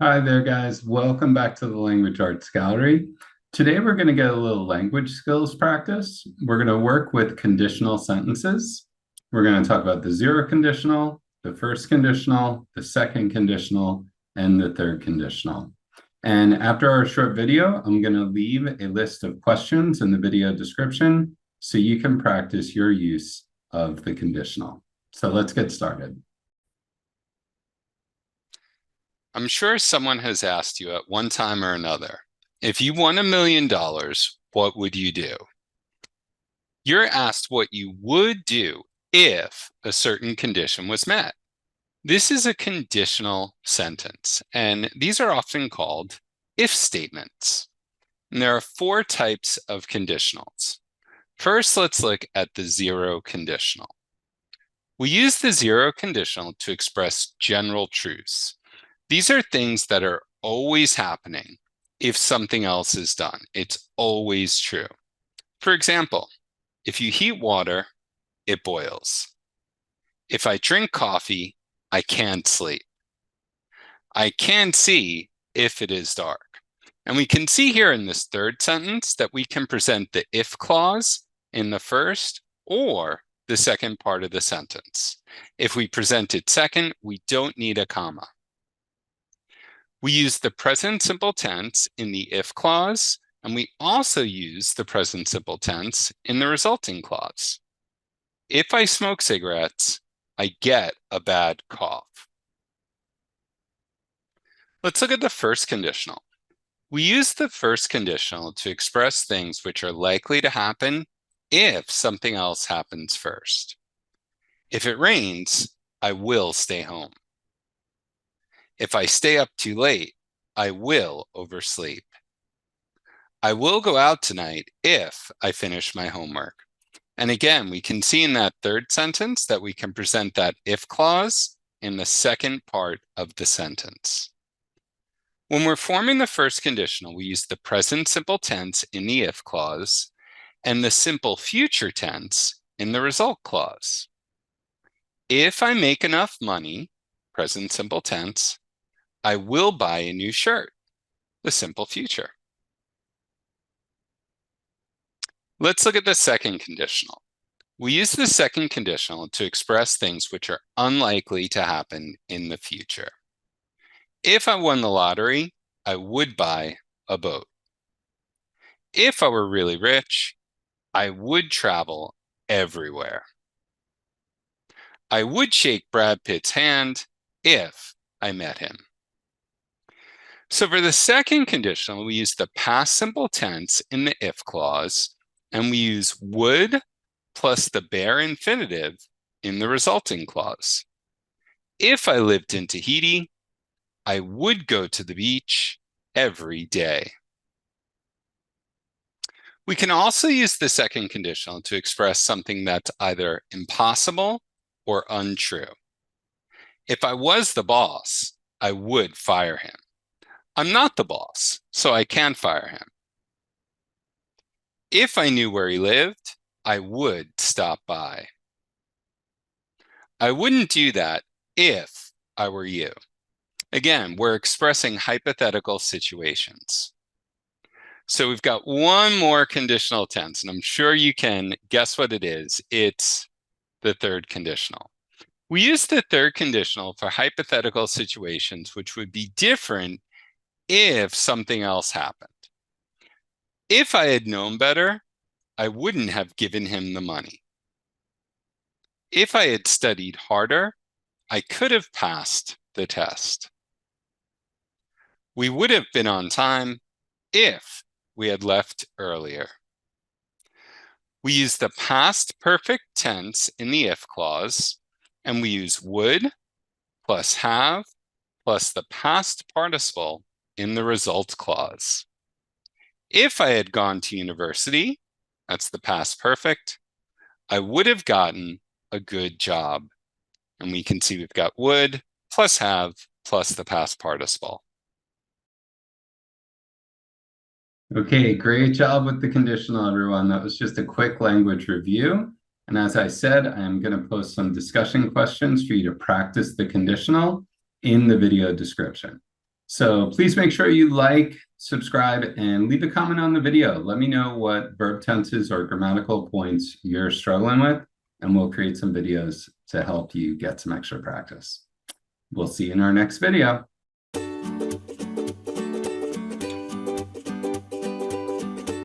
Hi there, guys. Welcome back to the Language Arts Gallery. Today, we're going to get a little language skills practice. We're going to work with conditional sentences. We're going to talk about the zero conditional, the first conditional, the second conditional, and the third conditional. And after our short video, I'm going to leave a list of questions in the video description so you can practice your use of the conditional. So let's get started. I'm sure someone has asked you at one time or another, if you won $1 million, what would you do? You're asked what you would do if a certain condition was met. This is a conditional sentence, and these are often called if statements. And there are four types of conditionals. First, let's look at the zero conditional. We use the zero conditional to express general truths. These are things that are always happening if something else is done. It's always true. For example, if you heat water, it boils. If I drink coffee, I can't sleep. I can see if it is dark. And we can see here in this third sentence that we can present the if clause in the first or the second part of the sentence. If we present it second, we don't need a comma. We use the present simple tense in the if clause, and we also use the present simple tense in the resulting clause. If I smoke cigarettes, I get a bad cough. Let's look at the first conditional. We use the first conditional to express things which are likely to happen if something else happens first. If it rains, I will stay home. If I stay up too late, I will oversleep. I will go out tonight if I finish my homework. And again, we can see in that third sentence that we can present that if clause in the second part of the sentence. When we're forming the first conditional, we use the present simple tense in the if clause and the simple future tense in the result clause. If I make enough money, present simple tense, I will buy a new shirt, the simple future. Let's look at the second conditional. We use the second conditional to express things which are unlikely to happen in the future. If I won the lottery, I would buy a boat. If I were really rich, I would travel everywhere. I would shake Brad Pitt's hand if I met him. So for the second conditional, we use the past simple tense in the if clause, and we use would plus the bare infinitive in the resulting clause. If I lived in Tahiti, I would go to the beach every day. We can also use the second conditional to express something that's either impossible or untrue. If I was the boss, I would fire him. I'm not the boss, so I can't fire him. If I knew where he lived, I would stop by. I wouldn't do that if I were you. Again, we're expressing hypothetical situations. So we've got one more conditional tense, and I'm sure you can guess what it is. It's the third conditional. We use the third conditional for hypothetical situations, which would be different if something else happened. If I had known better, I wouldn't have given him the money. If I had studied harder, I could have passed the test. We would have been on time if we had left earlier. We use the past perfect tense in the if clause, and we use would plus have plus the past participle in the result clause. If I had gone to university, that's the past perfect, I would have gotten a good job. And we can see we've got would plus have plus the past participle. Okay, great job with the conditional, everyone. That was just a quick language review. And as I said, I'm going to post some discussion questions for you to practice the conditional in the video description. So please make sure you like, subscribe, and leave a comment on the video. Let me know what verb tenses or grammatical points you're struggling with, and we'll create some videos to help you get some extra practice. We'll see you in our next video.